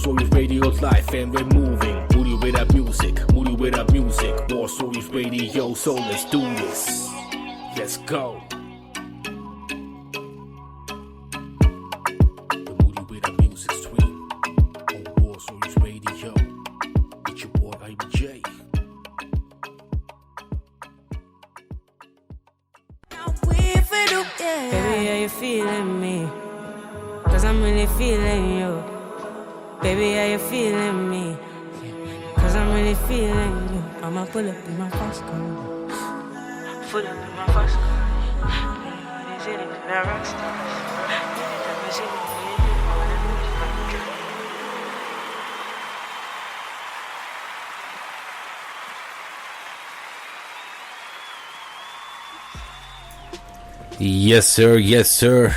Stories Radio live and we're moving. Moody with our music, Moody with our music. War Stories Radio, so let's do this. Let's go. The Moody with our music stream on War Stories Radio. It's your boy IBJ. Baby, are you feeling me? Cause I'm really feeling you. Baby, are you feeling me? Cause I'm really feeling you. I'ma pull up in my fast car. Pull up in my fast car. Is it the rock stars? Yes sir, yes sir.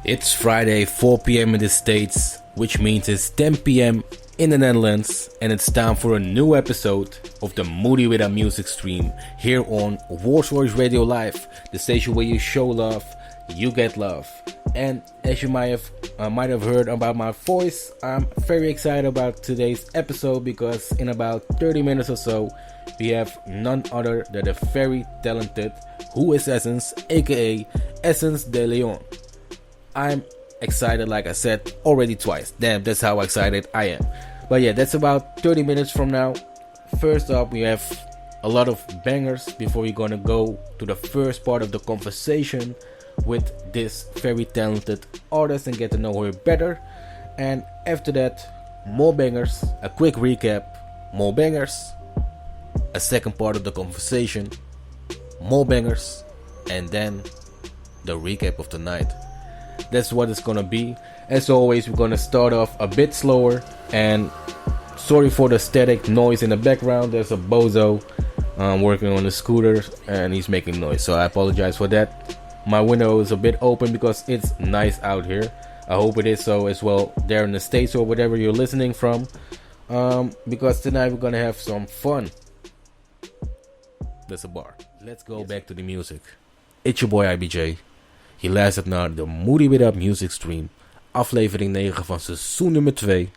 It's Friday 4 p.m. in the States, which means it's 10 p.m. in the Netherlands, and it's time for a new episode of the Moody with our music stream here on War Stories Radio Live, the station where you show love, you get love. And as you might have heard about my voice, I'm very excited about today's episode because in about 30 minutes or so, we have none other than the very talented Who is Essence, aka Essence de Leon. I'm excited, like I said already twice. Damn, that's how excited I am. But yeah, that's about 30 minutes from now. First up, we have a lot of bangers before we're gonna go to the first part of the conversation with this very talented artist and get to know her better. And after that, more bangers, a quick recap, more bangers, a second part of the conversation, more bangers, and then the recap of the night. That's what it's gonna be. As always, we're gonna start off a bit slower, and sorry for the static noise in the background. There's a bozo working on the scooter and he's making noise, so I apologize for that. My window is a bit open because it's nice out here. I hope it is so as well there in the States or whatever you're listening from, because tonight we're gonna have some fun. That's a bar. Let's go back to the music. It's your boy IBJ. Je luistert naar de Moody With Up Music Stream, aflevering 9 van seizoen nummer 2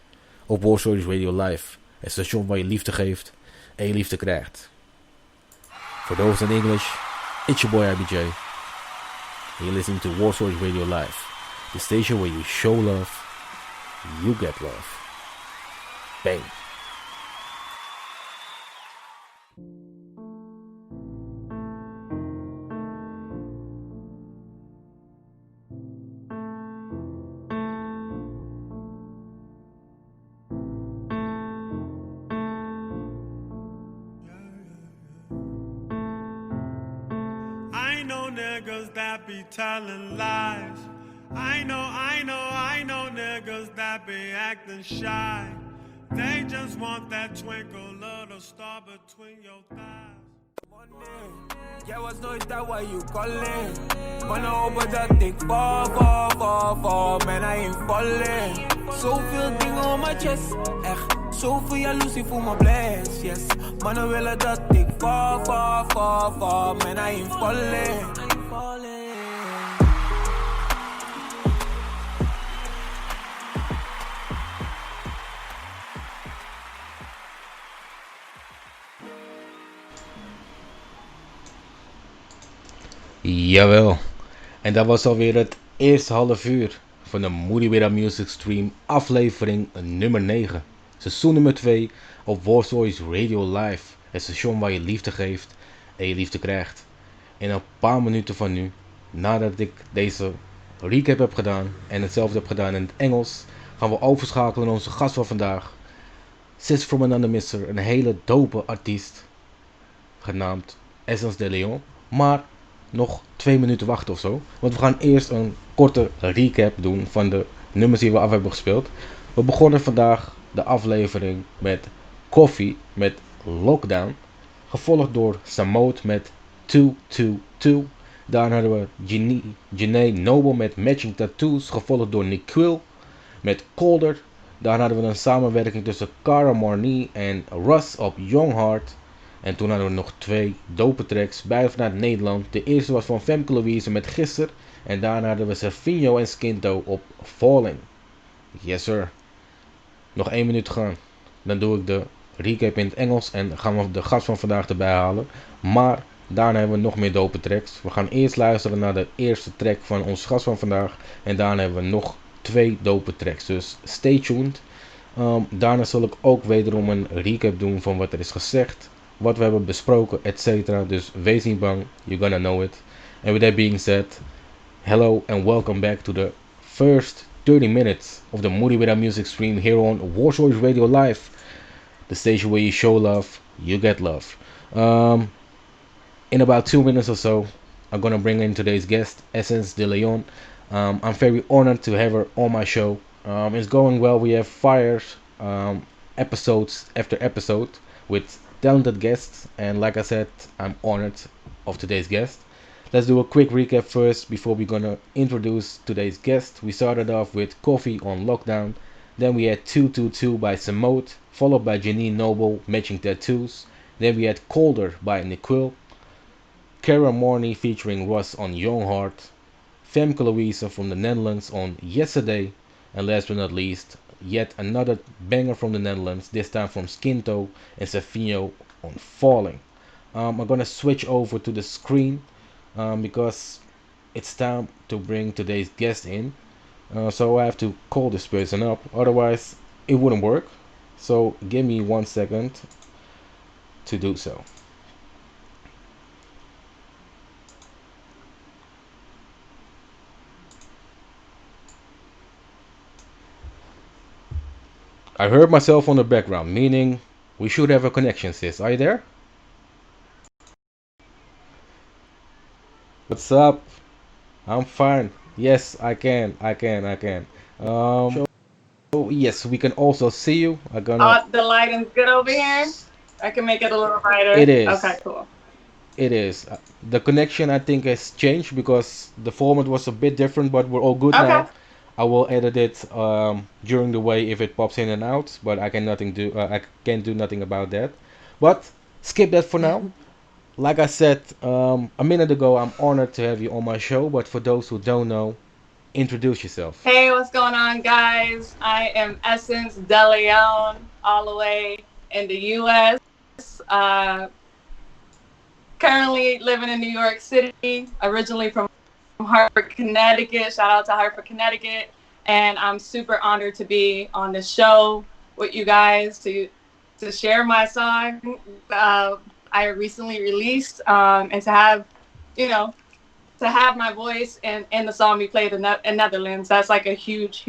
op War Stories Radio Live. Het station waar je liefde geeft en je liefde krijgt. For those in English, it's your boy IBJ. You're listening to War Stories Radio Live, the station where you show love, you get love. Bang. Niggas that be telling lies. I know niggas that be acting shy. They just want that twinkle little star between your thighs. Jij was nooit daar waar je calling. Mannen hopen dat ik val. Man, I ain't falling. Zoveel dingen op mijn chest. Echt, zoveel jaloezie voor mijn bless, yes. Mannen willen dat ik val. Man, I ain't falling. Jawel, en dat was alweer het eerste half uur van de Moody With Our Music Stream, aflevering nummer 9, seizoen nummer 2 op War Stories Radio Live, het station waar je liefde geeft en je liefde krijgt. In een paar minuten van nu, nadat ik deze recap heb gedaan en hetzelfde heb gedaan in het Engels, gaan we overschakelen naar onze gast van vandaag, Sis from Another Mister, een hele dope artiest, genaamd Essence de Leon, maar nog 2 minuten wachten of zo. Want we gaan eerst een korte recap doen van de nummers die we af hebben gespeeld. We begonnen vandaag de aflevering met Coffee met Lockdown. Gevolgd door Samoot met 222. Daarna hadden we Janae Noble met Matching Tattoos. Gevolgd door Niquil met Colder. Daarna hadden we een samenwerking tussen Cara Marnie en Russ op Young Heart. En toen hadden we nog 2 dope tracks, beide vanuit Nederland. De eerste was van Femke Louise met Gister. En daarna hadden we Serfinho en Skinto op Falling. Yes sir. Nog 1 minuut te gaan. Dan doe ik de recap in het Engels en gaan we de gast van vandaag erbij halen. Maar daarna hebben we nog meer dope tracks. We gaan eerst luisteren naar de eerste track van onze gast van vandaag. En daarna hebben we nog 2 dope tracks. Dus stay tuned. Daarna zal ik ook wederom een recap doen van wat er is gezegd, wat we hebben besproken, etc. Dus wees niet bang, you're gonna know it. And with that being said, hello and welcome back to the first 30 minutes of the Moody Without Music stream here on Warsaw Radio Live, the station where you show love, you get love. In about 2 minutes or so, I'm gonna bring in today's guest, Essence de Leon. I'm very honored to have her on my show. It's going well. We have fires, episodes after episode with talented guests, and like I said, I'm honored of today's guest. Let's do a quick recap first before we're gonna introduce today's guest. We started off with Coffee on Lockdown, then we had 222 by Samode, followed by Janine Noble, Matching Tattoos, then we had Colder by Niquil, Cara Morney featuring Russ on Young Heart, Femke Louise from the Netherlands on Yesterday, and last but not least, yet another banger from the Netherlands, this time from Skinto and Safinho on Falling. I'm gonna switch over to the screen because it's time to bring today's guest in. So I have to call this person up, otherwise it wouldn't work. So give me 1 second to do so. I heard myself on the background, meaning we should have a connection, sis. Are you there? What's up? I'm fine. Yes, I can. So yes, we can also see you. I'm gonna. The lighting's good over here. I can make it a little brighter. It is. Okay, cool. It is. The connection I think has changed because the format was a bit different, but we're all good Okay. now. I will edit it during the way if it pops in and out, but I can't do nothing about that. But skip that for now. Like I said a minute ago, I'm honored to have you on my show. But for those who don't know, introduce yourself. Hey, what's going on, guys? I am Essence de Leon, all the way in the U.S. Currently living in New York City, originally from Hartford, Connecticut. Shout out to Hartford, Connecticut. And I'm super honored to be on the show with you guys to share my song I recently released and to have, to have my voice in the song we played in Netherlands. That's like a huge,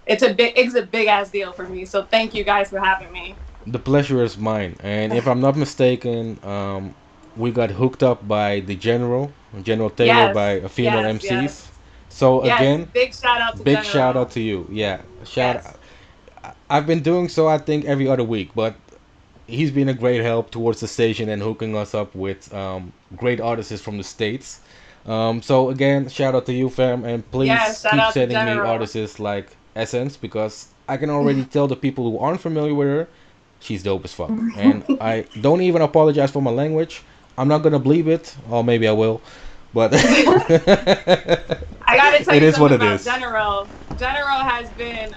it's a big ass deal for me. So thank you guys for having me. The pleasure is mine. And if I'm not mistaken, we got hooked up by the General Taylor, Yes, by a female yes, MCs. yes. So Yes, again, big shout out to big General. shout out to you. Yeah, Yes. I've been doing so I think every other week, but he's been a great help towards the station and hooking us up with great artists from the States. So again, shout out to you, fam, and please Yes, shout keep out to sending me General. artists like Essence because I can already tell the people who aren't familiar with her, she's dope as fuck. And I don't even apologize for my language. I'm not gonna bleep it, or maybe I will, but I gotta tell it you is what something it about is. General. General has been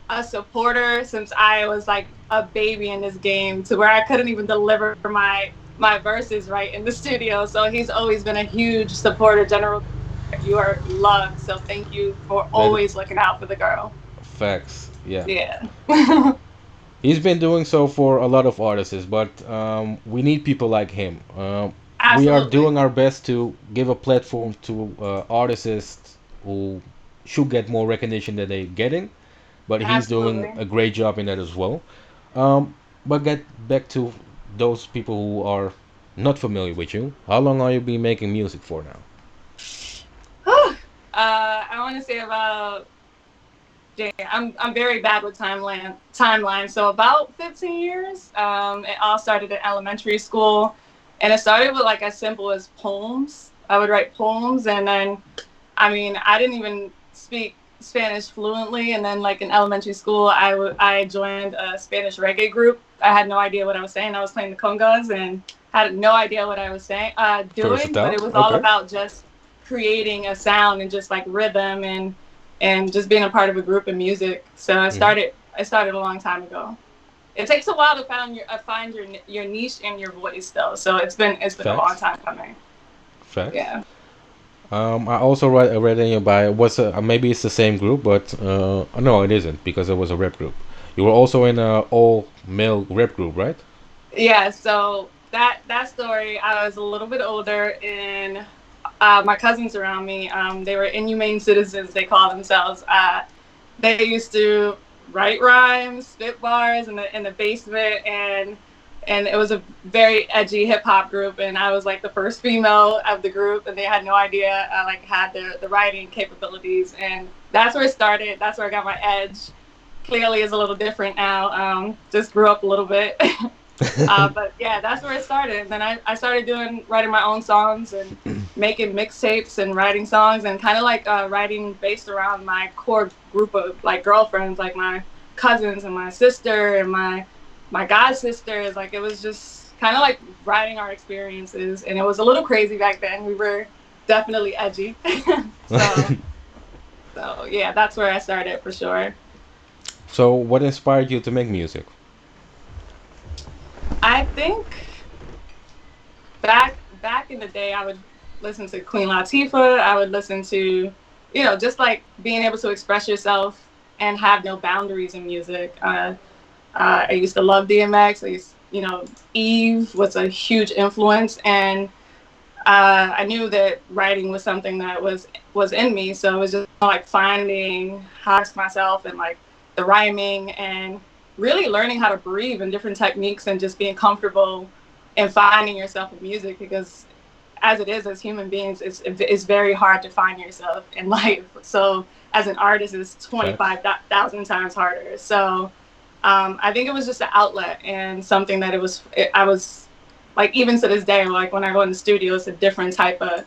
a supporter since I was like a baby in this game, to where I couldn't even deliver my verses right in the studio. So he's always been a huge supporter. General, you are loved. So thank you for always looking out for the girl. Facts, yeah. Yeah. He's been doing so for a lot of artists, but we need people like him. We are Absolutely. doing our best to give a platform to artists who should get more recognition than they're getting, but he's doing Absolutely. a great job in that as well. But get back to those people who are not familiar with you. How long are you been making music for now? I want to say about. I'm very bad with timeline. So about 15 years. It all started in elementary school, and it started with like as simple as poems. I would write poems, and then, I didn't even speak Spanish fluently, and then like in elementary school, I joined a Spanish reggae group. I had no idea what I was saying. I was playing the congas and had no idea what I was saying, doing, but it was all Okay. about just creating a sound and just like rhythm and just being a part of a group of music. So I started It started a long time ago. It takes a while to find your niche and your voice though. So it's been a long Facts. time coming. Facts. Yeah. I also read in your bio was maybe it's the same group, but no, it isn't because it was a rap group. You were also in a all male rap group, right? Yeah, so that story, I was a little bit older, and my cousins around me, they were inhumane citizens. They call themselves. They used to write rhymes, spit bars in the basement, and it was a very edgy hip hop group. And I was like the first female of the group, and they had no idea I like had the writing capabilities, and that's where it started. That's where I got my edge. Clearly, is a little different now. Just grew up a little bit. But yeah, that's where it started. And then I started writing my own songs and making mixtapes and writing songs and kind of like writing based around my core group of like girlfriends, like my cousins and my sister and my god sisters. Like it was just kind of like writing our experiences, and it was a little crazy back then. We were definitely edgy. so so yeah, that's where I started for sure. So, what inspired you to make music? I think back in the day, I would listen to Queen Latifah. I would listen to, just like being able to express yourself and have no boundaries in music. I used to love DMX. Eve was a huge influence, and I knew that writing was something that was in me. So it was just like finding how to express myself and like the rhyming and really learning how to breathe and different techniques and just being comfortable and finding yourself in music, because as it is as human beings, it's very hard to find yourself in life. So as an artist, it's 25,000 times harder. So I think it was just an outlet and something that I was like, even to this day, like when I go in the studio, it's a different type of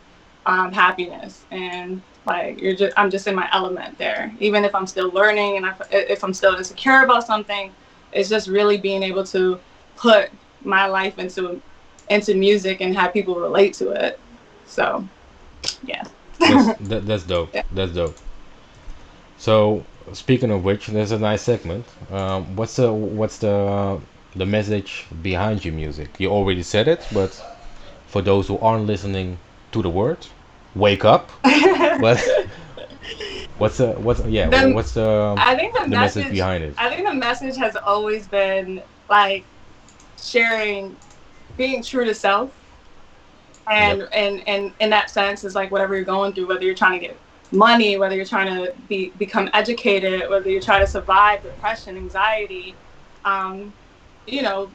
happiness, and like I'm just in my element there. Even if I'm still learning and if I'm still insecure about something, it's just really being able to put my life into music and have people relate to it. So, yeah. That's dope. Yeah. That's dope. So, speaking of which, there's a nice segment. What's the message behind your music? You already said it, but for those who aren't listening to the words, wake up. But The, what's the I think the the message message. behind it? I think the message has always been like sharing, being true to self, Yep. and in that sense is like whatever you're going through, whether you're trying to get money, whether you're trying to become educated, whether you're trying to survive depression, anxiety, um, you know,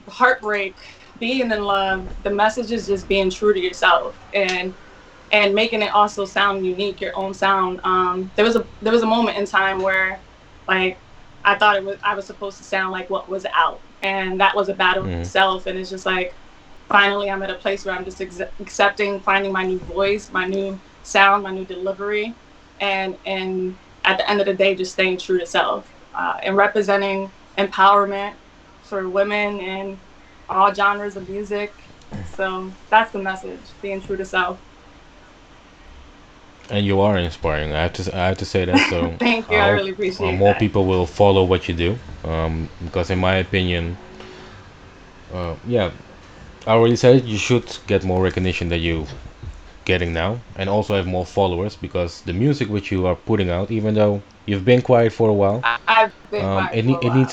heartbreak, being in love. The message is just being true to yourself and making it also sound unique, your own sound. There was a moment in time where like I was supposed to sound like what was out, and that was a battle in Mm. itself. And it's just like finally I'm at a place where I'm just accepting, finding my new voice, my new sound, my new delivery, and at the end of the day, just staying true to self, and representing empowerment for women in all genres of music. So that's the message: being true to self. And you are inspiring. I have to say that. So Thank you. I I hope really appreciate more that. people will follow what you do. Because in my opinion, yeah, I already said it. You should get more recognition than you getting now, and also have more followers because the music which you are putting out, even though you've been quiet for a while, I've been quiet for a while.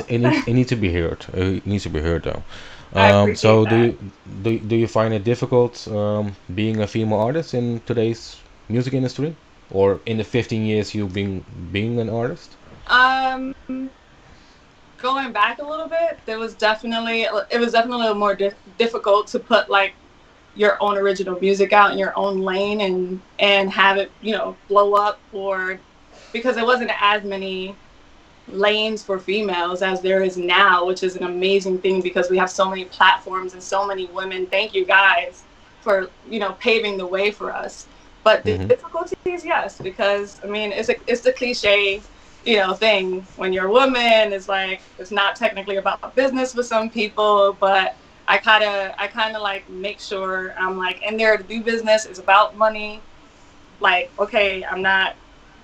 it needs to be heard. It needs to be heard though. I appreciate So that. do you find it difficult being a female artist in today's music industry, or in the 15 years you've been being an artist? Um, Going back a little bit, it was definitely more difficult to put like your own original music out in your own lane and have it blow up, or because there wasn't as many lanes for females as there is now, which is an amazing thing because we have so many platforms and so many women. Thank you guys for paving the way for us. But the Mm-hmm. difficulties, yes, because I mean it's the cliche thing. When you're a woman, it's like it's not technically about business for some people, but I kind of like make sure I'm like in there to do business. It's about money. Like, okay, I'm not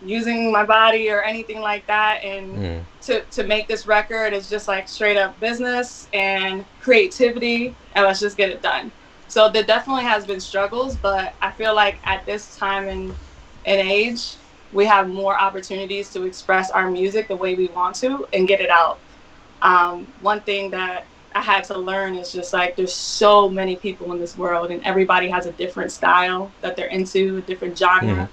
using my body or anything like that. And Mm. to make this record is just like straight up business and creativity, and let's just get it done. So there definitely has been struggles, but I feel like at this time in age, we have more opportunities to express our music the way we want to and get it out. One thing that I had to learn is just like there's so many people in this world, and everybody has a different style that they're into, a different Hmm. genre.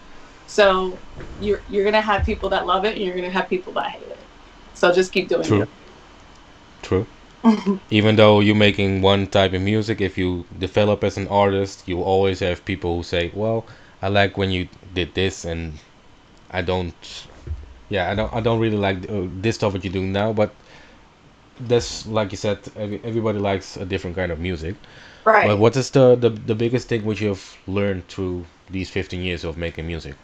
So you're gonna have people that love it, and you're gonna have people that hate it. So just keep doing True. you. True. Even though you're making one type of music, if you develop as an artist, you always have people who say, "Well, I like when you did this, and I don't. Yeah, I don't really like this stuff that you're doing now." But that's like you said, everybody likes a different kind of music. But Right. what is the biggest thing which you've learned through these 15 years of making music?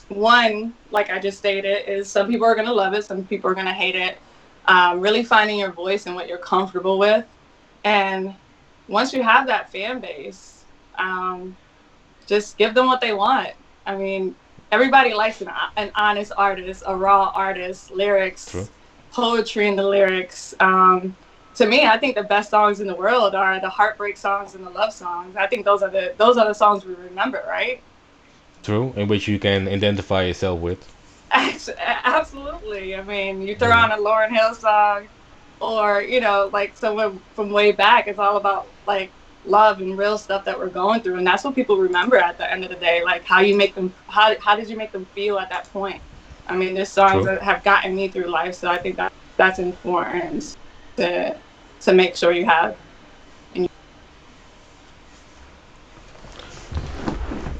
One, like I just stated, is some people are gonna love it, some people are gonna hate it. Really finding your voice and what you're comfortable with, and once you have that fan base, um, just give them what they want. I mean, everybody likes an honest artist, a raw artist, True. lyrics, poetry in the lyrics. To me, I think the best songs in the world are the heartbreak songs and the love songs. I think those are the songs we remember, right? True, in which you can identify yourself with. Absolutely. I mean, you throw Hmm. on a Lauryn Hill song, or like someone from way back. It's all about like love and real stuff that we're going through, and that's what people remember at the end of the day. Like how you make them, how did you make them feel at that point? I mean, there's songs True. that have gotten me through life, so I think that's important to to make sure you have. And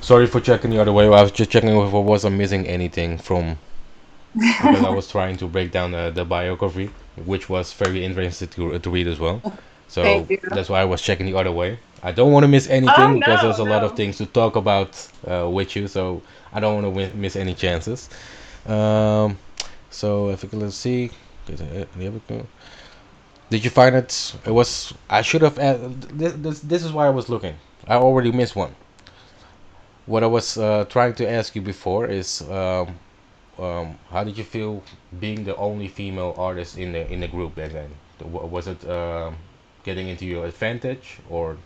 Sorry for checking the other way. I was just checking if I wasn't missing anything from because I was trying to break down the biography, which was very interesting to read as well. So thank you. that's why I was checking the other way. I don't want to miss Oh anything because there's no, a lot of no. things to talk about with you. So I don't want to miss any chances. Um, so if we can, let's see. There we go. Did you find it? It was. I should have. This is why I was looking. I already missed one. What I was trying to ask you before is how did you feel being the only female artist in the group back then? Was it getting into your advantage, or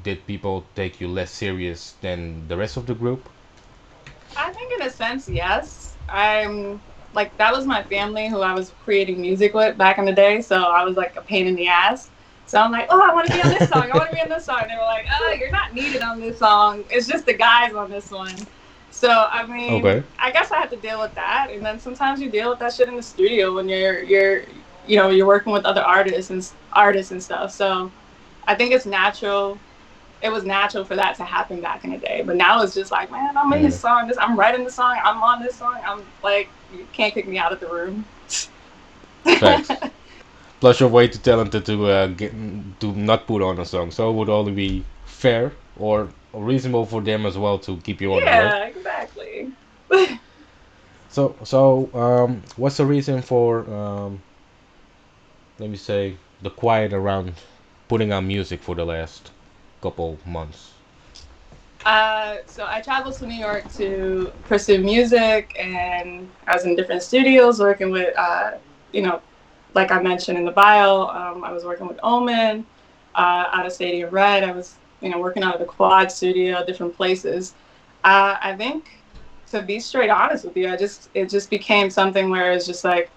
did people take you less serious than the rest of the group? I think in a sense, yes. I'm like that was my family who I was creating music with back in the day, so I was like a pain in the ass. So I'm like, oh, I want to be on this song. I want to be on this song. And they were like, oh, you're not needed on this song. It's just the guys on this one. So I mean, Okay. I guess I had to deal with that, and then sometimes you deal with that shit in the studio when you're working with other artists and stuff. So I think it's natural. It was natural for that to happen back in the day. But now it's just like, man, I'm in Mm, this song. I'm writing the song. I'm on this song. I'm like, you can't kick me out of the room. facts. Plus, you're way too talented to not put on a song, so it would only be fair or reasonable for them as well to keep you on it, right? Yeah, exactly. So, what's the reason for let me say the quiet around putting out music for the last couple months? So I traveled to New York to pursue music, and I was in different studios working with, you know, like I mentioned in the bio, I was working with Omen, out of Stadium Red. I was, working out of the Quad Studio, different places. I think, to be straight honest with you, it just became something where it's just like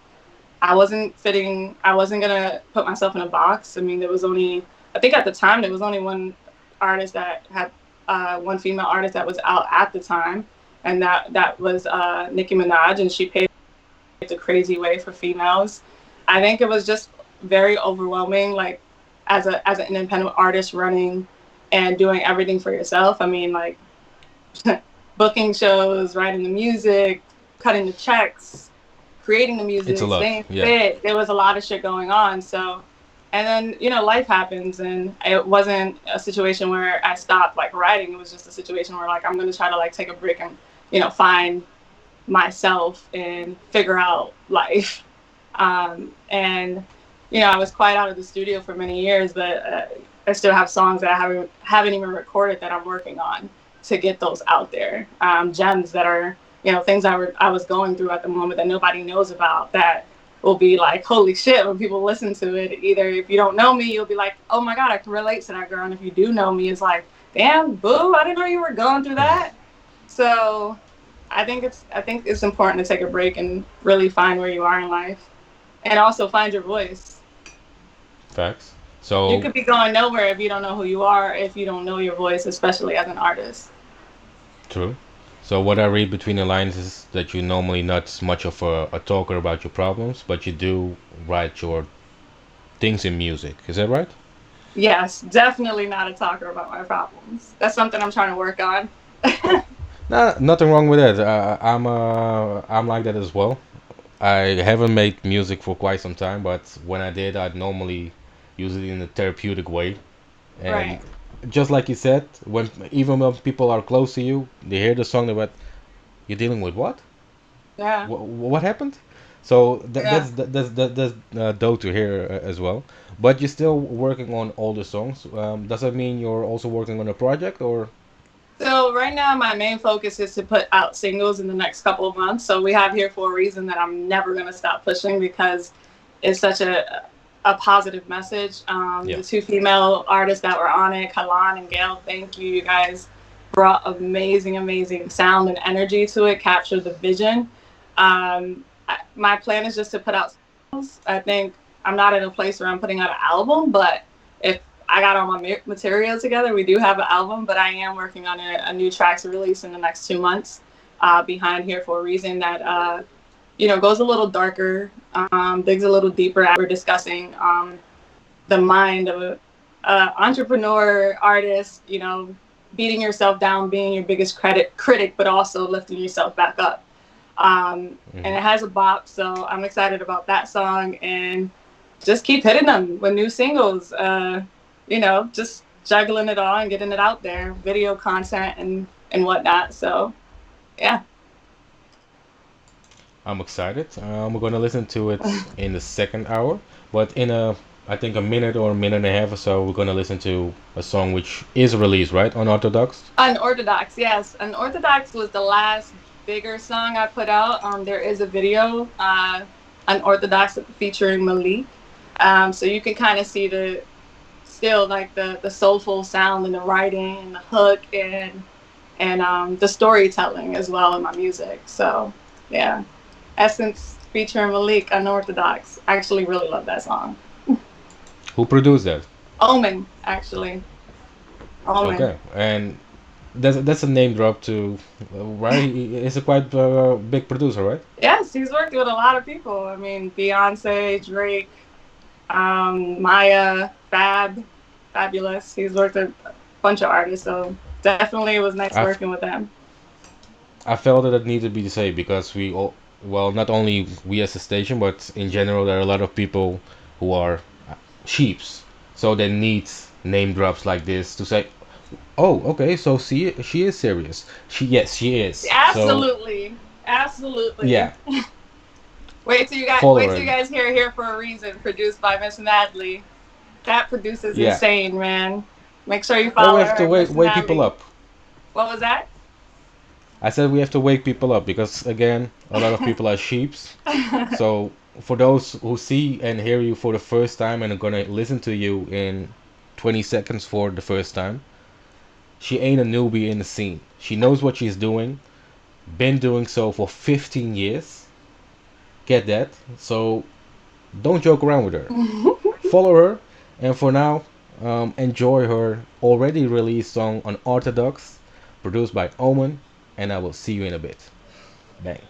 I wasn't fitting. I wasn't gonna put myself in a box. I mean, there was only, I think at the time there was only one artist that had, one female artist that was out at the time, and that was Nicki Minaj, and she paved a crazy way for females. I think it was just very overwhelming, like as an independent artist running and doing everything for yourself. I mean, like booking shows, writing the music, cutting the checks, creating the It's a music, lot, staying yeah. fit. There was a lot of shit going on. So, and then life happens, and it wasn't a situation where I stopped like writing. It was just a situation where like I'm gonna try to like take a break and find myself and figure out life. And I was quite out of the studio for many years, but I still have songs that I haven't even recorded that I'm working on. to get those out there. Gems that are, things I was going through at the moment that nobody knows about, that will be like, holy shit, when people listen to it. Either if you don't know me, you'll be like, oh my God, I can relate to that girl. And if you do know me, it's like, damn, boo, I didn't know you were going through that. So I think it's important to take a break and really find where you are in life, and also find your voice. Facts. So you could be going nowhere if you don't know who you are, if you don't know your voice, especially as an artist. True. So what I read between the lines is that you're normally not much of a talker about your problems, but you do write your things in music. Is that right? Yes, definitely not a talker about my problems. That's something I'm trying to work on. Nah, nothing wrong with that. I'm like that as well. I haven't made music for quite some time, but when I did, I'd normally use it in a therapeutic way. And Right. just like you said, even when people are close to you, they hear the song, they're like, "You're dealing with what? Yeah. What happened?" So Yeah. that's dope to hear as well. But you're still working on older songs. Does that mean you're also working on a project, or? So right now, my main focus is to put out singles in the next couple of months. So we have Here for a Reason that I'm never going to stop pushing, because it's such a positive message. The two female artists that were on it, Kalanne and Gale, thank you. You guys brought amazing sound and energy to it, captured the vision. My plan is just to put out singles. I think I'm not in a place where I'm putting out an album, but if I got all my material together, we do have an album, but I am working on a new track to release in the next 2 months, behind Here for a Reason, that goes a little darker, digs a little deeper. We're discussing the mind of an entrepreneur, artist, beating yourself down, being your biggest critic, but also lifting yourself back up. And it has a bop, so I'm excited about that song, and just keep hitting them with new singles. Just juggling it all and getting it out there, video content and whatnot. So, yeah. I'm excited. We're gonna listen to it in the second hour, but in I think a minute or a minute and a half or so, we're gonna listen to a song which is released, right, on Orthodox? Unorthodox, yes. Unorthodox was the last bigger song I put out. There is a video, Unorthodox, featuring Madli. So you can kind of see the soulful sound and the writing and the hook and the storytelling as well in my music. So yeah, Essence featuring Malik, Unorthodox. I actually really love that song. Who produced that? Omen, actually. Omen. Okay, and that's a name drop too, right? He's a quite big producer, right? Yes, he's worked with a lot of people. I mean, Beyonce, Drake, Maya, Fabulous. He's worked with a bunch of artists, so definitely it was nice working with him. I felt that it needed to be said because we all, well, not only we as a station, but in general, there are a lot of people who are sheeps, so they need name drops like this to say, oh, okay, so she is serious. She is. Absolutely, absolutely. Yeah. Wait till you guys hear Here for a Reason, produced by Miss Madli. That produces insane, man. Make sure you follow her. We have to wake people up. What was that? I said we have to wake people up because, again, a lot of people are sheeps. So for those who see and hear you for the first time and are going to listen to you in 20 seconds for the first time, she ain't a newbie in the scene. She knows what she's doing, been doing so for 15 years. Get that? So don't joke around with her. Follow her, and for now, enjoy her already released song Unorthodox, produced by Omen, and I will see you in a bit. Bang.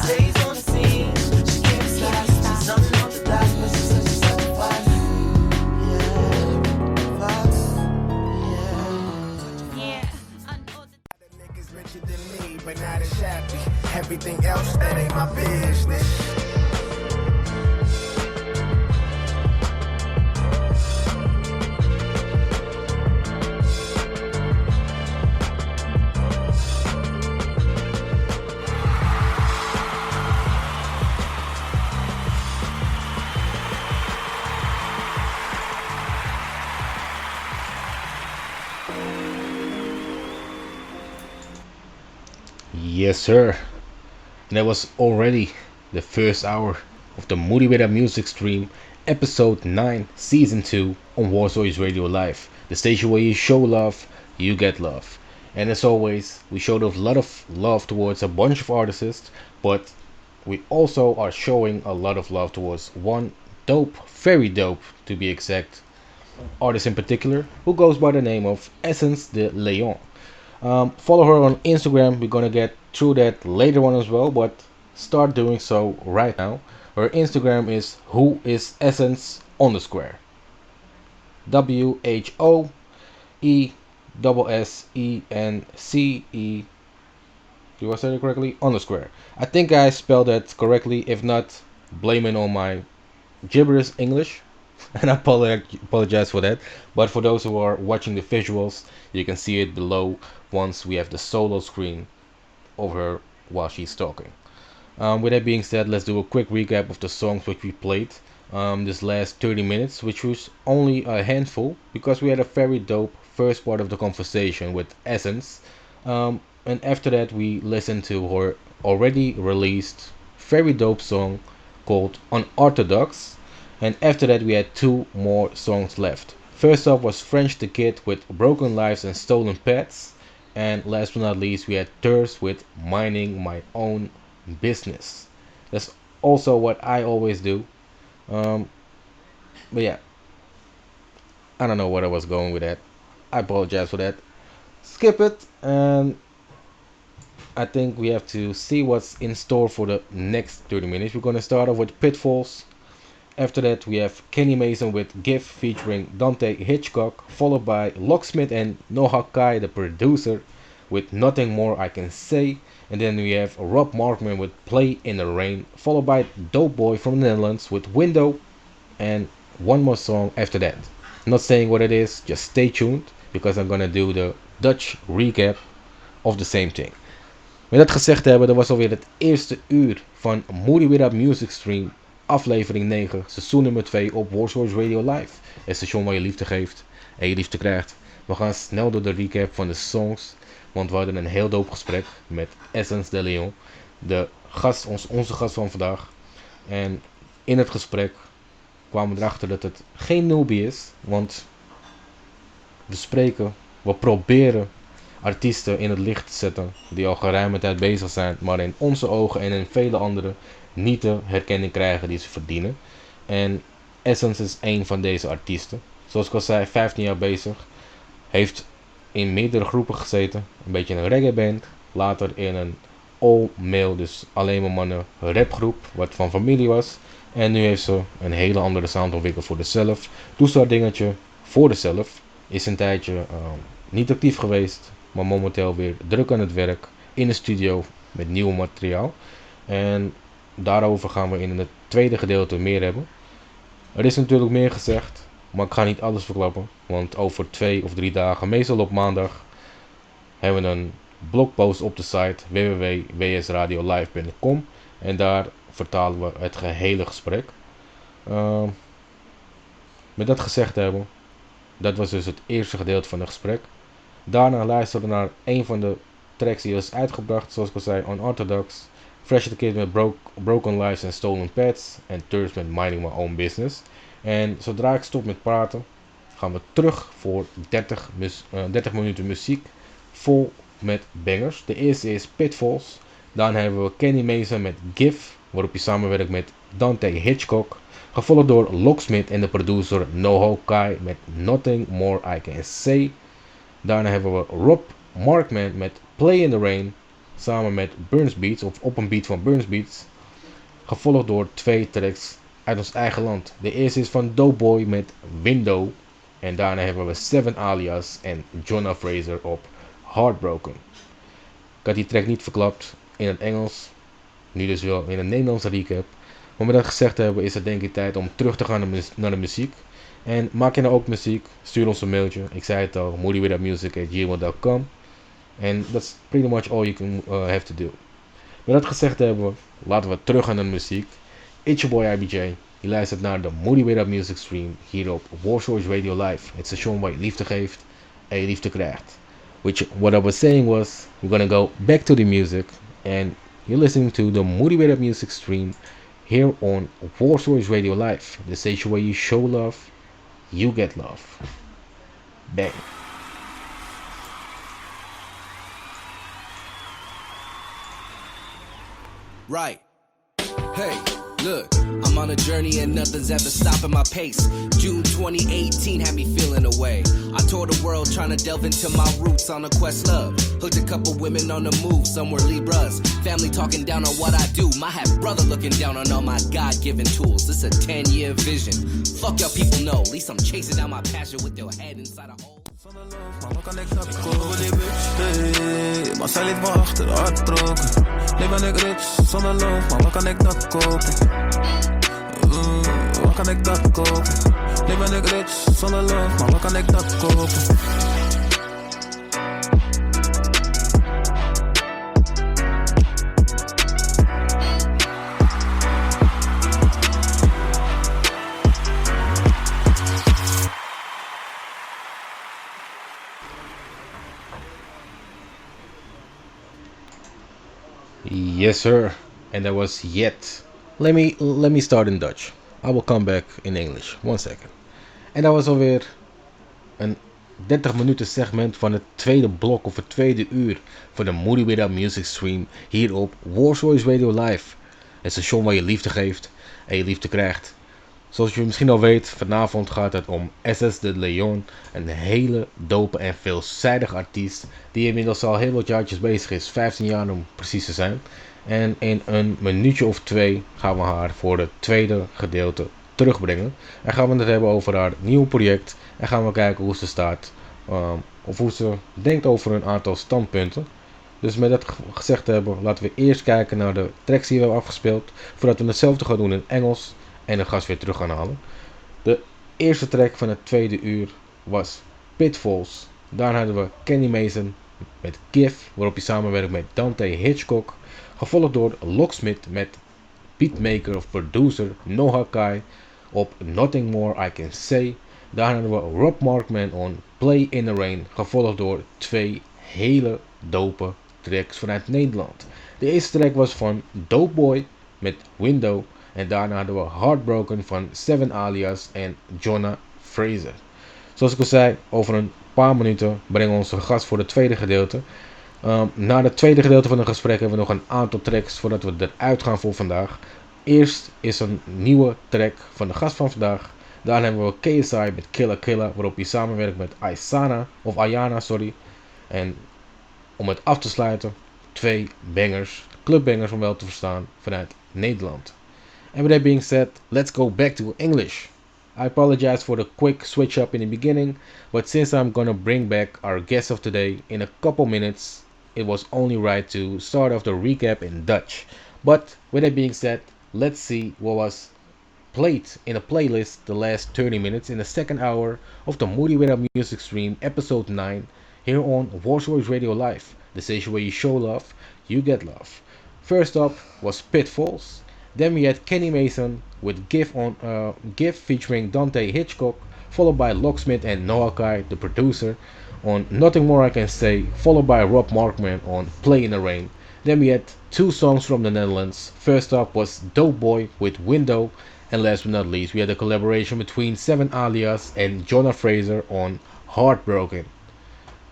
Stay my business. Yes, sir. And that was already the first hour of the Moody with a Music stream, episode 9, season 2 on Warzoi's Radio Live, the station where you show love, you get love. And as always, we showed a lot of love towards a bunch of artists, but we also are showing a lot of love towards one dope, very dope to be exact, artist in particular, who goes by the name of Essence de Leon. Follow her on Instagram. We're gonna get through that later on as well, but start doing so right now. Her Instagram is whoisessence_. WHOESSENCE. Do I say it correctly? _. I think I spelled that correctly. If not, blame it on my gibberish English. And I apologize for that. But for those who are watching the visuals, you can see it below once we have the solo screen of her while she's talking. With that being said, let's do a quick recap of the songs which we played this last 30 minutes, which was only a handful because we had a very dope first part of the conversation with Essence. And after that, we listened to her already released very dope song called Unorthodox. And after that, we had 2 more songs left. First up was French the Kid with Broken Lives and Stolen Pets. And last but not least, we had Thirst with Minding My Own Business. That's also what I always do. But yeah, I don't know what I was going with that. I apologize for that. Skip it. And I think we have to see what's in store for the next 30 minutes. We're going to start off with Pitfalls. After that, we have Kenny Mason with Give featuring Dante Hitchcock, followed by Locksmith and Noah Kai, the producer, with Nothing More I Can Say. And then we have Rob Markman with Play in the Rain, followed by Dope Boy from the Netherlands with Window, and one more song after that. Not saying what it is, just stay tuned, because I'm gonna do the Dutch recap of the same thing. Met dat gezegd hebben, dat was alweer het eerste uur van Moody With Up Music Stream. Aflevering 9, seizoen nummer 2 op Warzoi's Radio Live. Het station waar je liefde geeft en je liefde krijgt. We gaan snel door de recap van de songs. Want we hadden een heel dope gesprek met Essence de Leon. De gast, onze gast van vandaag. En in het gesprek kwamen we erachter dat het geen newbie is. Want we proberen artiesten in het licht te zetten. Die al geruime tijd bezig zijn. Maar in onze ogen en in vele anderen niet de herkenning krijgen die ze verdienen. En Essence is een van deze artiesten. Zoals ik al zei, 15 jaar bezig. Heeft in meerdere groepen gezeten. Een beetje een reggae band. Later in een all-male, dus alleen maar mannen, rapgroep. Wat van familie was. En nu heeft ze een hele andere sound ontwikkeld voor zichzelf. Doet ze haar dingetje voor zichzelf. Is een tijdje niet actief geweest. Maar momenteel weer druk aan het werk. In de studio met nieuw materiaal. En daarover gaan we in het tweede gedeelte meer hebben. Er is natuurlijk meer gezegd, maar ik ga niet alles verklappen. Want over 2 of 3 dagen, meestal op maandag, hebben we een blogpost op de site www.wsradiolive.com. En daar vertalen we het gehele gesprek. Met dat gezegd hebben, dat was dus het eerste gedeelte van het gesprek. Daarna luisteren we naar een van de tracks die is uitgebracht, zoals ik al zei, Unorthodox. Fresh the Kid met Broken Lives and Stolen Pets. En Thirst met Minding My Own Business. En zodra ik stop met praten, gaan we terug voor 30 minuten muziek. Vol met bangers. De eerste is Pitfalls. Dan hebben we Kenny Mason met Give, waarop hij samenwerkt met Dante Hitchcock. Gevolgd door Locksmith en de producer Noah Kai met Nothing More I Can Say. Daarna hebben we Rob Markman met Play in the Rain. Samen met Burns Beats, of op een beat van Burns Beats. Gevolgd door 2 tracks uit ons eigen land. De eerste is van Dope Boy met Window. En daarna hebben we Seven Alias en Jonna Fraser op Heartbroken. Ik had die track niet verklapt in het Engels. Nu dus wel in een Nederlandse recap. Maar met dat gezegd hebben is het denk ik tijd om terug te gaan naar de muziek. En maak je nou ook muziek, stuur ons een mailtje. Ik zei het al, moodywithoutmusic@gmail.com. En that's pretty much all you can have to do. Met dat gezegd hebben we, laten we terug gaan naar de muziek. It's your boy IBJ. Je luistert naar de Moody Without Music stream hier op Warsaw Radio Live. Het station waar je liefde geeft en je liefde krijgt. Which, what I was saying was, we're gonna go back to the music. And you're listening to the Moody Without Music stream here on Warsaw Radio Live. The station where you show love, you get love. Bang. Right. Hey, look, I'm on a journey and nothing's ever stopping my pace. June 2018 had me feeling away. I toured the world trying to delve into my roots on a quest love. Hooked a couple women on the move, some were Libras. Family talking down on what I do. My half brother looking down on all my God-given tools. This a 10-year vision. Fuck y'all people know. At least I'm chasing down my passion with your head inside a hole. Maar wat kan ik dat kopen, die bitch? Hey, maar zij liet me achter, hardtrokken. Nu ben ik rich, zonder love, maar wat kan ik dat kopen? Wat kan ik dat kopen? Nu ben ik rich, zonder love, maar wat kan ik dat kopen? Yes sir, and that was Yet. Let me start in Dutch. I will come back in English. 1 second. En dat was alweer een 30 minuten segment van het tweede blok of het tweede uur van de Moody Without Music stream hier op Warsaw Radio Live. Het station waar je liefde geeft en je liefde krijgt. Zoals je misschien al weet, vanavond gaat het om SS de Leon, een hele dope en veelzijdige artiest die inmiddels al heel wat jaartjes bezig is, 15 jaar om precies te zijn. En in een minuutje of 2 gaan we haar voor het tweede gedeelte terugbrengen. En gaan we het hebben over haar nieuwe project en gaan we kijken hoe ze staat, of hoe ze denkt over een aantal standpunten. Dus met dat gezegd hebben, laten we eerst kijken naar de tracks die we hebben afgespeeld, voordat we hetzelfde gaan doen in Engels en de gast weer terug gaan halen. De eerste track van het tweede uur was Pitfalls. Daarna hadden we Kenny Mason met Give, waarop hij samenwerkt met Dante Hitchcock. Gevolgd door Locksmith met beatmaker of producer Noah Kai op Nothing More I Can Say. Daarna hadden we Rob Markman on Play in the Rain. Gevolgd door 2 hele dope tracks vanuit Nederland. De eerste track was van Dope Boy met Window. En daarna hadden we Heartbroken van Seven Alias en Jonna Fraser. Zoals ik al zei, over een paar minuten brengen we onze gast voor het tweede gedeelte. Na het tweede gedeelte van het gesprek hebben we nog een aantal tracks voordat we eruit gaan voor vandaag. Eerst is een nieuwe track van de gast van vandaag. Daarna hebben we KSI met Killa Killa, waarop hij samenwerkt met Ayana. En om het af te sluiten, 2 bangers, clubbangers om wel te verstaan, vanuit Nederland. And with that being said, let's go back to English. I apologize for the quick switch up in the beginning, but since I'm gonna bring back our guest of today in a couple minutes, it was only right to start off the recap in Dutch. But with that being said, let's see what was played in a playlist the last 30 minutes in the second hour of the Moody Without Music stream episode 9 here on Warsaw Radio Live, the station where you show love, you get love. First up was Pitfalls. Then we had Kenny Mason with Give featuring Dante Hitchcock, followed by Locksmith and Noah Kai, the producer, on Nothing More I Can Say, followed by Rob Markman on Play in the Rain. Then we had 2 songs from the Netherlands. First up was Dope Boy with Window, and last but not least we had a collaboration between Seven Alias and Jonna Fraser on Heartbroken.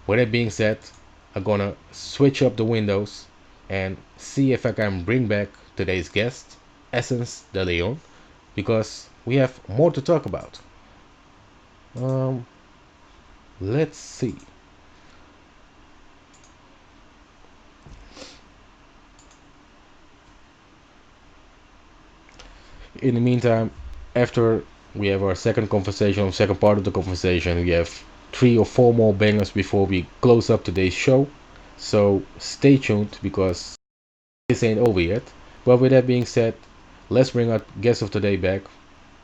With that being said, I'm gonna switch up the windows and see if I can bring back today's guest, Essence de Leon, because we have more to talk about. Let's see. In the meantime, after we have our second part of the conversation, we have 3 or 4 more bangers before we close up today's show. So stay tuned, because this ain't over yet. Well, with that being said, let's bring our guest of today back.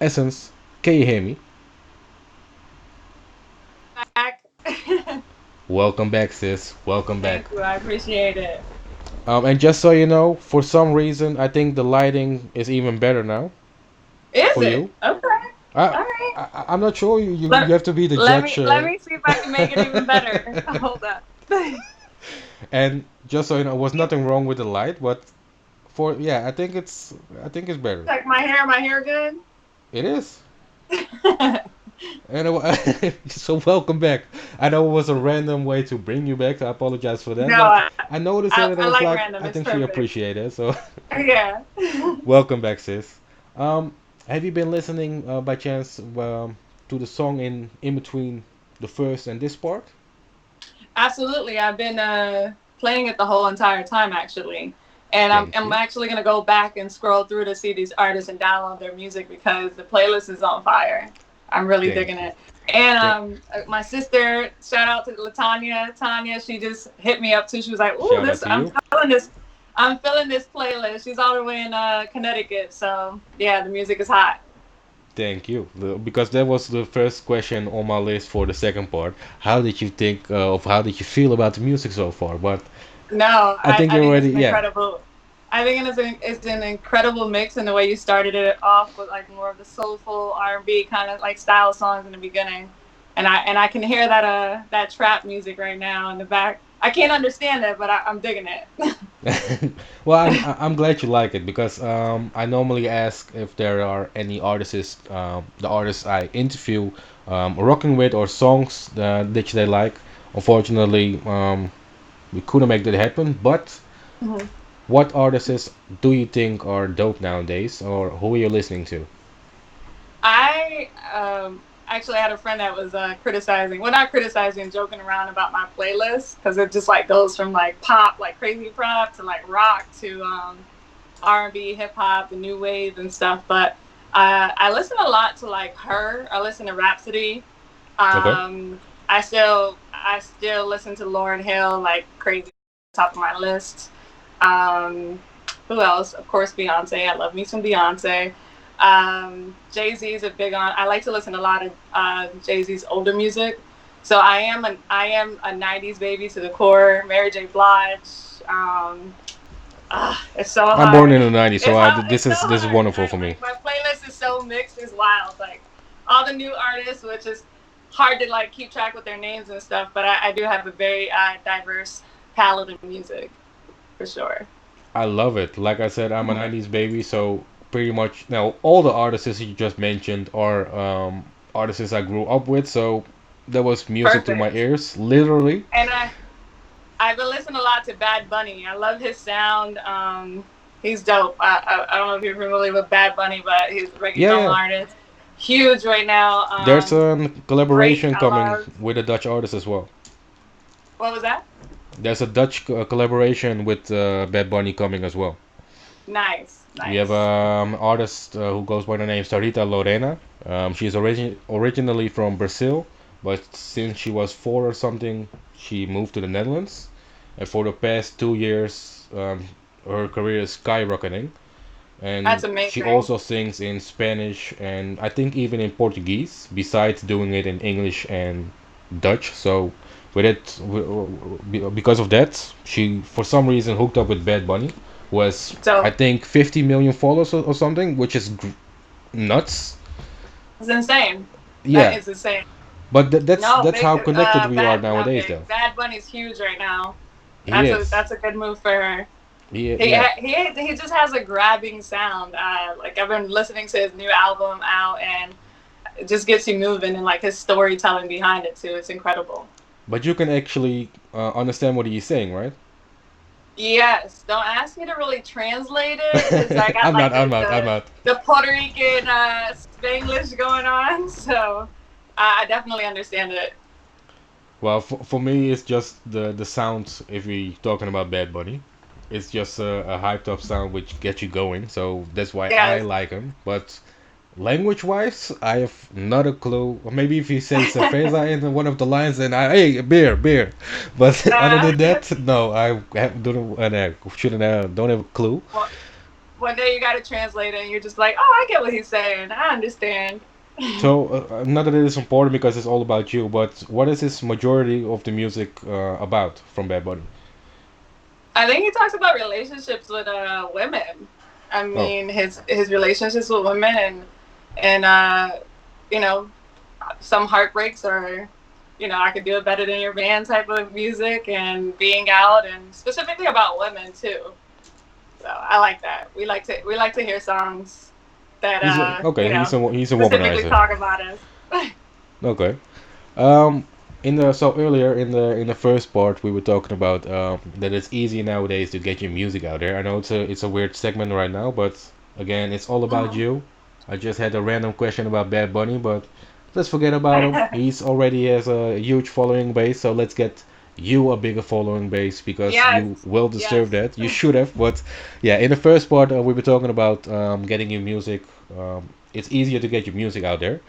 Essence, can you hear me? Back. Welcome back, sis. Welcome back. Thank you. I appreciate it. And just so you know, for some reason, I think the lighting is even better now Is for it? you. Okay. I, All right. I'm not sure. You Let, have to be the let me judge. let me see if I can make it even better. Hold up. And just so you know, was nothing wrong with the light, but for yeah, I think it's better. Check my hair. My hair good? It is. And so welcome back. I know it was a random way to bring you back. I apologize for that, No, but I noticed it and I I was like like, random. I It's think she perfect. appreciated it. So Yeah. welcome back, sis. Um, have you been listening by chance to the song in between the first and this part? Absolutely. I've been playing it the whole entire time, actually. And I'm, Thank I'm you. actually going to go back and scroll through to see these artists and download their music because the playlist is on fire. I'm really Thank digging you. it. And Thank. my sister, shout out to Latanya, Tanya, she just hit me up too. She was like, "Ooh, Shout out to I'm you. feeling this. I'm feeling this playlist." She's all the way in Connecticut, so yeah, the music is hot. Thank you. Because that was the first question on my list for the second part. How did you think of how did you feel about the music so far? But No, I think I you're think it's already, an yeah. incredible. I think it's an incredible mix in the way you started it off with like more of the soulful R&B kind of like style songs in the beginning, and I can hear that trap music right now in the back. I can't understand it, but I'm digging it. Well, I'm glad you like it because I normally ask if there are any artists, the artists I interview, rocking with or songs that they like. Unfortunately, we couldn't make that happen. But Mhm. what artists do you think are dope nowadays, or who are you listening to? I actually had a friend that was criticizing, well, not criticizing, joking around about my playlist because it just like goes from like pop, like crazy pop, to like rock to R&B, hip hop, the new wave and stuff. But I listen a lot to like her. I listen to Rhapsody. Okay. I still listen to Lauryn Hill like crazy, top of my list. Um, who else? Of course, Beyonce. I love me some Beyonce. Jay-Z is a big on. I like to listen to a lot of Jay-Z's older music. So I am a '90s baby to the core. Mary J. Blige. Um, it's so I'm born hard. in the '90s, so It's this so is hard. wonderful for me. My playlist is so mixed. It's wild. Like all the new artists, which is hard to like keep track with their names and stuff. But I do have a very diverse palette of music for sure. I love it. Like I said, I'm a Mhm. '90s baby, so pretty much now all the artists you just mentioned are artists I grew up with. So that was music to my Perfect. ears, literally. And I've been listening a lot to Bad Bunny. I love his sound. He's dope. I don't know if you're familiar with Bad Bunny, but he's a Yeah, reggaeton yeah. artist. Huge right now. There's a Drake, collaboration I coming love. with a Dutch artist as well. What was that? There's a Dutch collaboration with Bad Bunny coming as well. Nice, We have nice. artist who goes by the name Sarita Lorena. She's originally from Brazil, but since she was four or something, she moved to the Netherlands. And for the past 2 years, her career is skyrocketing. And That's she amazing. also sings in Spanish and I think even in Portuguese, besides doing it in English and Dutch. So with it, because of that, she for some reason hooked up with Bad Bunny, who has I So think 50 million followers or something, which is nuts. it's insane. That Yeah, is insane. but No, that's big how connected we are nowadays, okay. though. Bad Bunny's huge right now. He is. That's a good move for her. Yeah. He just has a grabbing sound. Like I've been listening to his new album out, and it just gets you moving, and like his storytelling behind it too. It's incredible. But you can actually understand what he's saying, right? Yes, don't ask me to really translate it because I got I'm like not. I'm the not. I'm the, not. the Puerto Rican Spanglish going on, so I definitely understand it. Well, for me, it's just the sound. If we talking about Bad Bunny, it's just a hyped up sound which gets you going. So that's why I Yes. like him. But language wise, I have not a clue. Or maybe if he says cerveza in one of the lines, then hey, beer, beer. But other Uh, than that, no, I have, don't shouldn't don't have a clue. well, one day you got to translate it, and you're just like, oh, I get what he's saying. I understand. So, not that it is important because it's all about you, but what is this majority of the music about from Bad Bunny? I think he talks about relationships with women. I Oh, mean, his relationships with women and you know, some heartbreaks or I could do it better than your man type of music and being out and specifically about women too. So I like that. We like to hear songs that okay. He's a specifically womanizer. talk about us. Okay. Um, in the so earlier in the first part we were talking about that it's easy nowadays to get your music out there. I know it's a weird segment right now, but again, it's all about you. I just had a random question about Bad Bunny, but let's forget about him. He's already has a huge following base, so let's get you a bigger following base because Yes, you well deserve yes. that. You should have, but yeah, in the first part we were talking about getting your music. It's easier to get your music out there.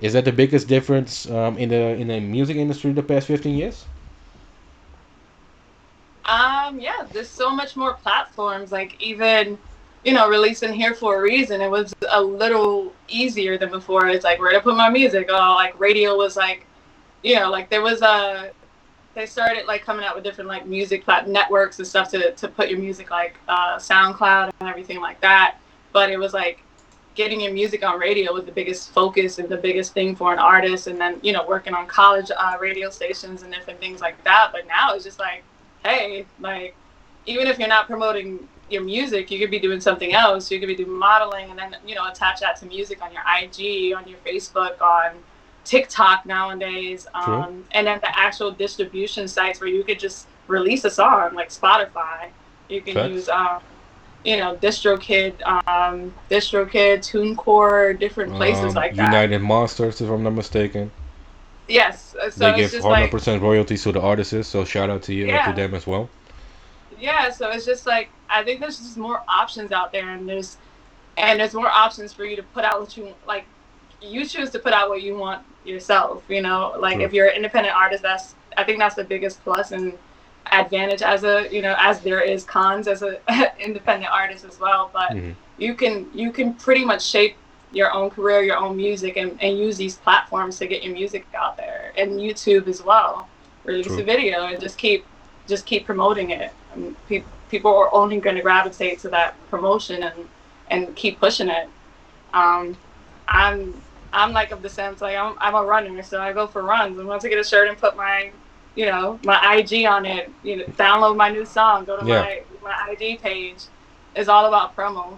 Is that the biggest difference in the music industry the past 15 years? Yeah, there's so much more platforms. Like even, releasing Here for a Reason, it was a little easier than before. It's like where to put my music. Oh, like radio was like, like there was they started like coming out with different like networks and stuff to put your music like SoundCloud and everything like that. But it was like getting your music on radio was the biggest focus and the biggest thing for an artist, and then working on college radio stations and different things like that. But now it's just like, hey, like even if you're not promoting your music, you could be doing something else. You could be doing modeling, and then attach that to music on your IG, on your Facebook, on TikTok nowadays, True. and then the actual distribution sites where you could just release a song like Spotify. You can use Facts. DistroKid, TuneCore, different places like that. United Masters, if I'm not mistaken. Yes, They so it's give just like 100% royalties to the artists, so shout out to you to yeah, them as well. yeah. So it's just like I think there's just more options out there, and there's more options for you to put out what you like. You choose to put out what you want yourself. Like True. if you're an independent artist, I think that's the biggest plus and advantage as there is cons as a independent artist as well. But Hmm. you can pretty much shape your own career, your own music, and use these platforms to get your music out there, and YouTube as well. Release a True. video and just keep promoting it. People are only going to gravitate to that promotion and keep pushing it. Um, I'm I'm like of the sense like I'm a runner, so I go for runs. And once I get a shirt and put my IG on it, download my new song, go to Yeah. my IG page. It's all about promo.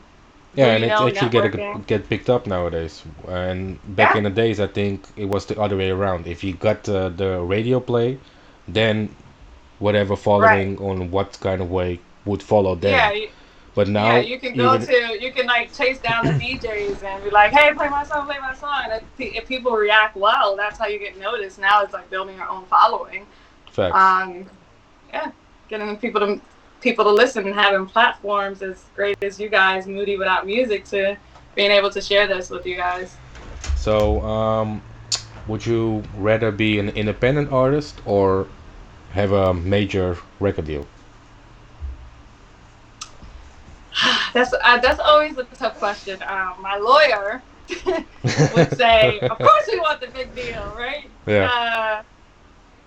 Who Yeah, and you it know, actually networking. get picked up nowadays. And back Yeah, in the days, I think it was the other way around. If you got the radio play, then whatever right. following on what kind of way would follow Yeah, them. But yeah. now, even You can like chase down the DJs and be like, hey, play my song, play my song. And if people react well, that's how you get noticed. Now it's like building your own following. facts. Um, yeah, getting people to listen and having platforms as great as you guys, Moody Without Music, to being able to share this with you guys. So, would you rather be an independent artist or have a major record deal? That's always a tough question. My lawyer would say, of course we want the big deal, right? Yeah,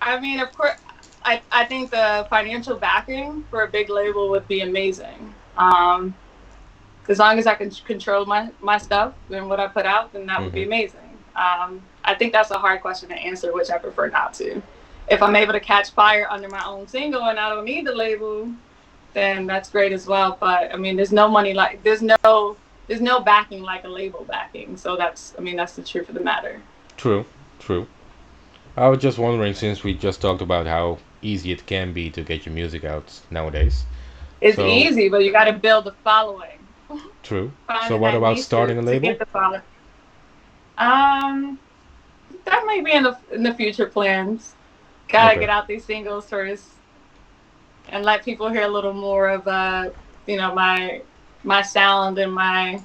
I mean, of course, I think the financial backing for a big label would be amazing. As long as I can control my stuff and what I put out, then that would be hmm, amazing. I think that's a hard question to answer, which I prefer not to. If I'm able to catch fire under my own single and I don't need the label, then that's great as well. But I mean, there's no money like there's no backing like a label backing. So that's the truth of the matter. true, true. I was just wondering since we just talked about how easy it can be to get your music out nowadays. It's So, easy, but you got to build a following. true. So, Finding what that about niche starting a to get label? the following. Um, that might be in the future plans. Gotta Okay, get out these singles first and let people hear a little more of my sound and my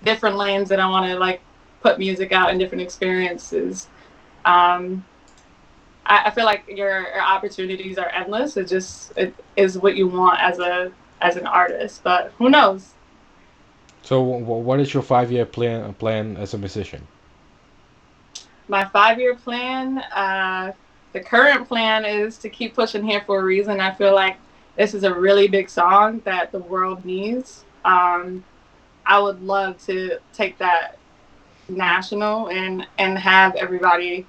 different lanes that I want to like put music out and different experiences. Um, I feel like your opportunities are endless. It is what you want as an artist, but who knows? So, what is your 5 year plan as a musician? My 5 year plan, the current plan is to keep pushing Here for a Reason. I feel like this is a really big song that the world needs. I would love to take that national and have everybody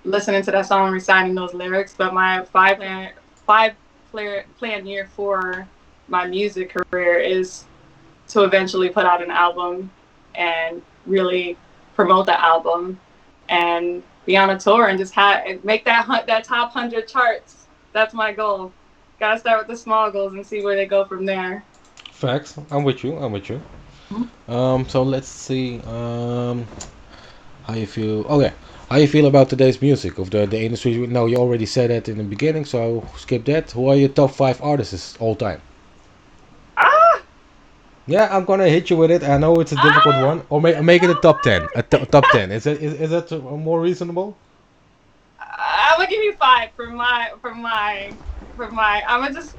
listening to that song, reciting those lyrics. But my plan year for my music career is to eventually put out an album and really promote the album and be on a tour and just make that top 100 charts. That's my goal. Gotta start with the small goals and see where they go from there. Facts. I'm with you. I'm with you. So let's see. How you feel? Okay. How you feel about today's music of the industry? No, you already said that in the beginning, so I'll skip that. Who are your top 5 artists all time? Ah, Yeah, I'm gonna hit you with it. I know it's a difficult one. Or make it a top 10. Top 10. Is that more reasonable? I'm gonna give you 5 I'm gonna just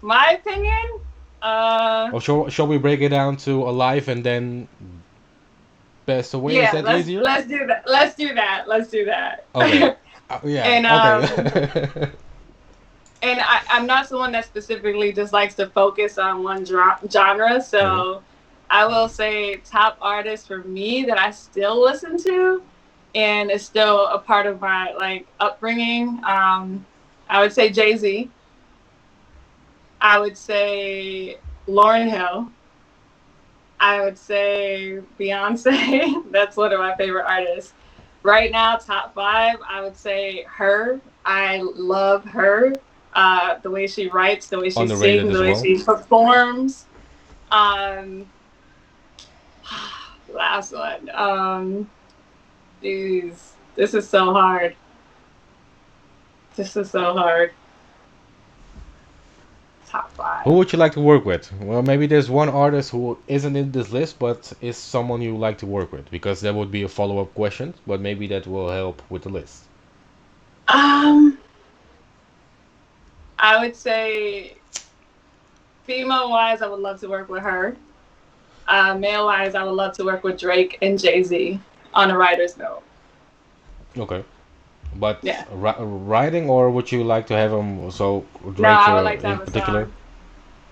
my opinion. Or shall we break it down to alive and then passed away? Is Yeah, that let's easier? let's do that. Let's do that. Let's do that. Okay. Yeah. And Okay. and I'm not someone that specifically just likes to focus on one genre. So I will say top artist for me that I still listen to and is still a part of my like upbringing. I would say Jay-Z. I would say Lauryn Hill. I would say Beyonce. That's one of my favorite artists. Right now, top 5, I would say her. I love her. The way she writes, the way she Underrated sings, as the way well. she performs. Last one. Jeez, this is so hard. This is so hard. Top 5. Who would you like to work with? Well, maybe there's one artist who isn't in this list, but is someone you like to work with, because that would be a follow-up question, but maybe that will help with the list. I would say female-wise, I would love to work with her. Male-wise, I would love to work with Drake and Jay-Z on a writer's note. Okay. But Yeah. writing, or would you like to have them, so Drake No, I would like to in have a particular? song.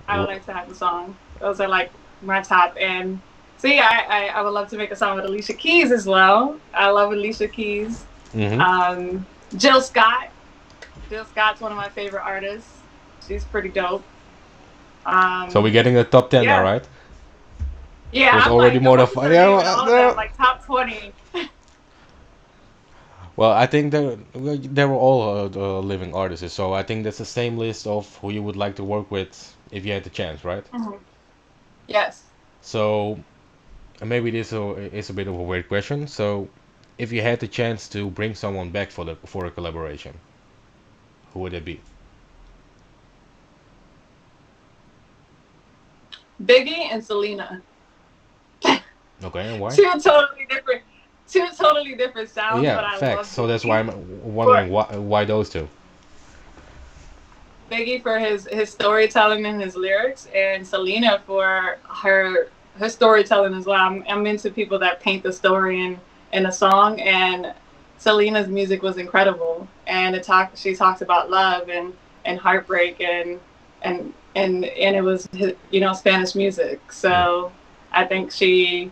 I would like to have a song. Those are like my top. And see, I would love to make a song with Alicia Keys as well. I love Alicia Keys. Mm-hmm. Jill Scott. Jill Scott's one of my favorite artists. She's pretty dope. So we're getting a top 10 yeah. now, right? Yeah, There's I'm already like, more than I'm five. not Yeah, even all of them, like top 20. well, I think they were all living artists, so I think that's the same list of who you would like to work with if you had the chance, right? Yes. So and maybe this is a bit of a weird question. So, if you had the chance to bring someone back for a collaboration, who would it be? Biggie and Selena. Okay, and why? Two totally different sounds, but Yeah, I love facts. So that's Biggie. why I'm wondering why those two. Biggie for his storytelling and his lyrics, and Selena for her storytelling as well. I'm into people that paint the story in a song, and Selena's music was incredible. And she talks about love and heartbreak and it was, Spanish music. So I think she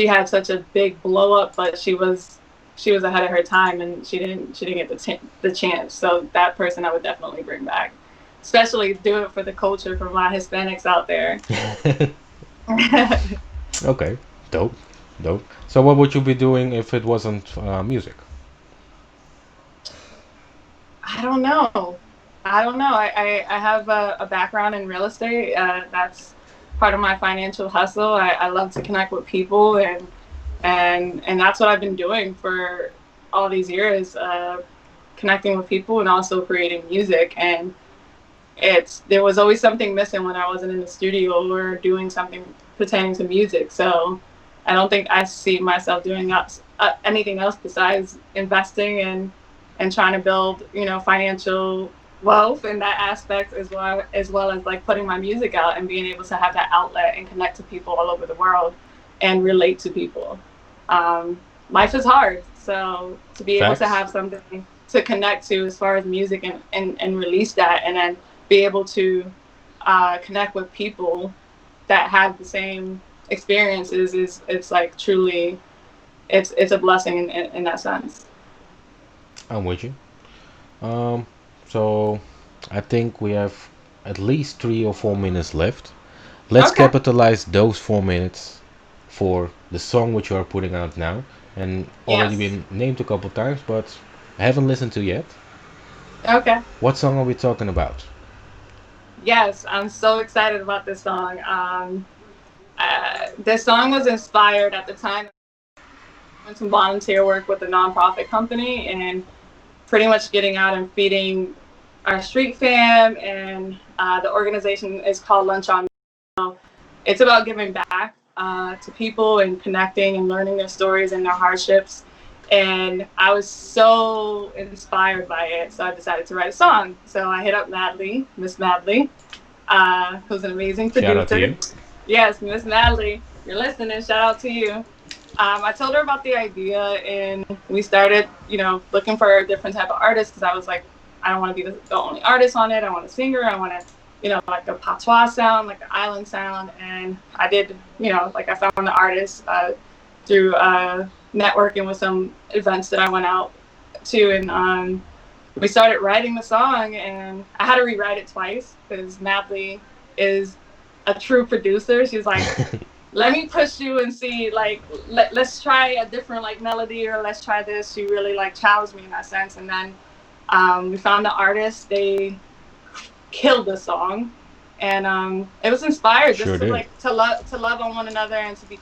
had such a big blow up, but she was ahead of her time, and she didn't get the chance. So that person I would definitely bring back, especially do it for the culture, for my Hispanics out there. Okay, dope. So what would you be doing if it wasn't music? I don't know. I have a background in real estate. That's part of my financial hustle. I love to connect with people, and that's what I've been doing for all these years, connecting with people and also creating music. And there was always something missing when I wasn't in the studio or doing something pertaining to music. So I don't think I see myself doing anything else besides investing and trying to build, financial wealth in that aspect, as well as like putting my music out and being able to have that outlet and connect to people all over the world and relate to people. Life is hard, so to be able to Facts. have something to connect to as far as music and release that, and then be able to connect with people that have the same experiences, is it's like truly, it's a blessing in that sense. I'm with you. Um, so I think we have at least 3 or 4 minutes left. Let's Okay. capitalize those 4 minutes for the song which you are putting out now, and already Yes. been named a couple times, but I haven't listened to yet. Okay. What song are we talking about? Yes, I'm so excited about this song. This song was inspired at the time doing some volunteer work with a nonprofit company, and pretty much getting out and feeding our street fam. And the organization is called Lunch on. It's about giving back to people and connecting and learning their stories and their hardships. And I was so inspired by it, so I decided to write a song. So I hit up Madli, Miss Madli, who's an amazing Shout out to producer. you. Yes, Miss Madli, you're listening. Shout out to you. I told her about the idea, and we started, looking for a different type of artist, because I was like, I don't want to be the only artist on it. I want a singer. I want to, like a patois sound, like an island sound. And I did, like I found the artist through networking with some events that I went out to, and we started writing the song, and I had to rewrite it twice because Madli is a true producer. She's like, let me push you and see, like, let's try a different like melody, or let's try this. She really like challenged me in that sense. And then we found the artist. They killed the song, and it was inspired just Sure to did. like to love on one another and to be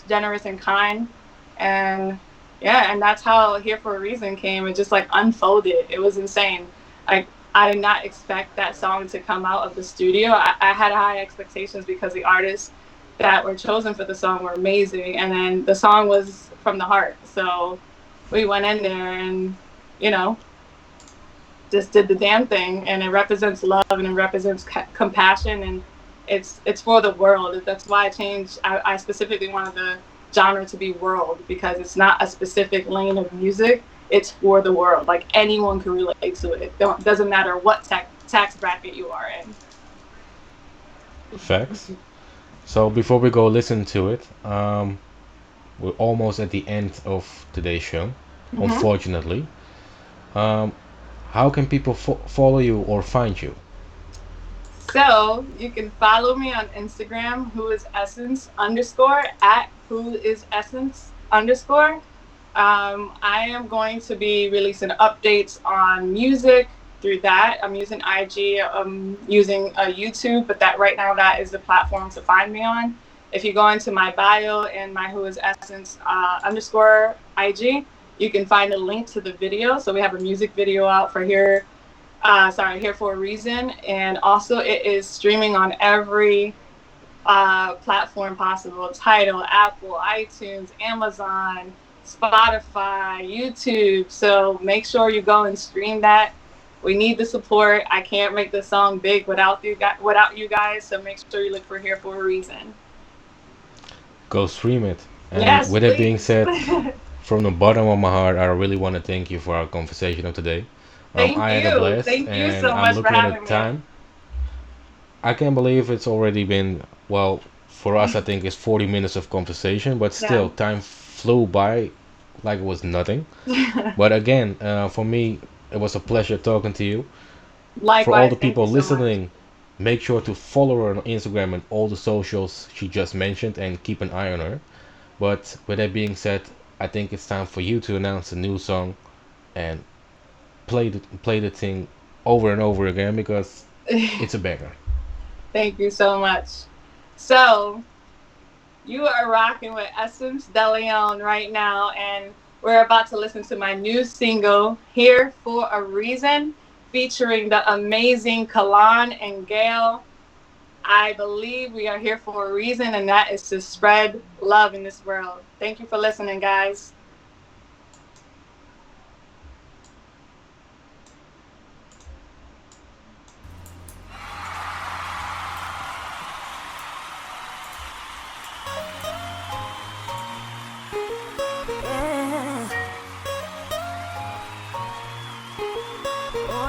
generous and kind. And yeah, and that's how Here for a Reason came. It just like unfolded. It was insane. Like, I did not expect that song to come out of the studio. I had high expectations because the artists that were chosen for the song were amazing, and then the song was from the heart. So we went in there and, you know, just did the damn thing, and it represents love, and it represents compassion, and it's for the world. That's why I changed. I specifically wanted the genre to be world, because it's not a specific lane of music. It's for the world. Like, anyone can relate to it. Doesn't matter what tax bracket you are in. Facts. So before we go listen to it, we're almost at the end of today's show, Mm-hmm. unfortunately. Um, how can people follow you or find you? So you can follow me on Instagram, who is essence underscore, at who is essence underscore. I am going to be releasing updates on music through that. I'm using IG, I'm using YouTube, but that right now, that is the platform to find me on. If you go into my bio and my who is essence underscore IG, you can find a link to the video. So we have a music video out for Here for a Reason. And also it is streaming on every platform possible: Tidal, Apple, iTunes, Amazon, Spotify, YouTube. So make sure you go and stream that. We need the support. I can't make this song big without you guys. So make sure you look for Here for a Reason. Go stream it. And Yes, with that being please. said, from the bottom of my heart, I really want to thank you for our conversation of today. Thank I had a you. blast, Thank you and so I'm much for looking at the having me. time. I can't believe it's already been, well, for us, I think it's 40 minutes of conversation, but Yeah. still, time flew by like it was nothing. But again, for me, it was a pleasure talking to you. For all Likewise, the thank you people so much. listening, make sure to follow her on Instagram and all the socials she just mentioned, and keep an eye on her. But with that being said, I think it's time for you to announce a new song and play the thing over and over again, because it's a banger. Thank you so much. So, you are rocking with Essence De Leon right now, and we're about to listen to my new single, Here for a Reason, featuring the amazing Kalanne and Gale. I believe we are here for a reason, and that is to spread love in this world. Thank you for listening, guys.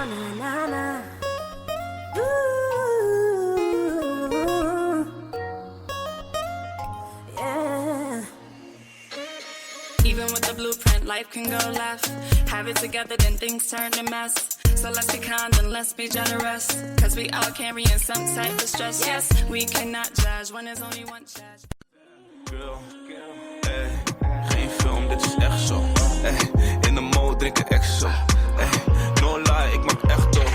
na na na. Ooh. Yeah. Even with the blueprint, life can go left. Have it together, then things turn to mess. So let's be kind and let's be generous. Cause we all carrying some type of stress. Yes, we cannot judge when there's only one judge. Girl, geen film, dit is echt zo. In de mode drinken echt zo. No lie, ik maak echt door.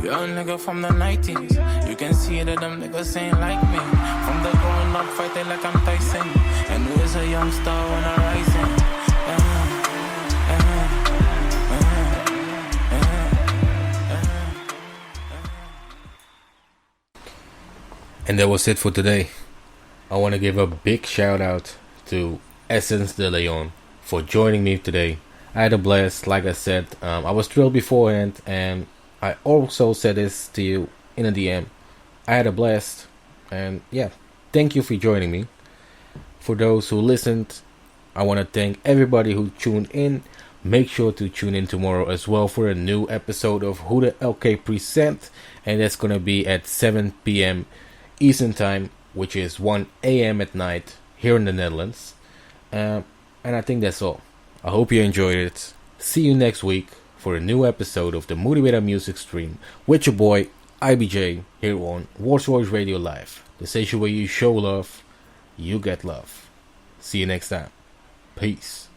Young nigga from the 90s. You can see that them niggas ain't like me. From the growing up fighting like I'm Tyson. And who is a young star when I'm rising? And that was it for today. I want to give a big shout out to Essence de Leon for joining me today. I had a blast, like I said. I was thrilled beforehand, and I also said this to you in a DM. I had a blast, and yeah, thank you for joining me. For those who listened, I want to thank everybody who tuned in. Make sure to tune in tomorrow as well for a new episode of Who the LK Present, and that's gonna be at 7 p.m. Eastern Time, which is 1 a.m. at night here in the Netherlands. And I think that's all. I hope you enjoyed it. See you next week for a new episode of the Moody Music Stream with your boy IBJ here on Warsaw Radio Live. The station where you show love, you get love. See you next time. Peace.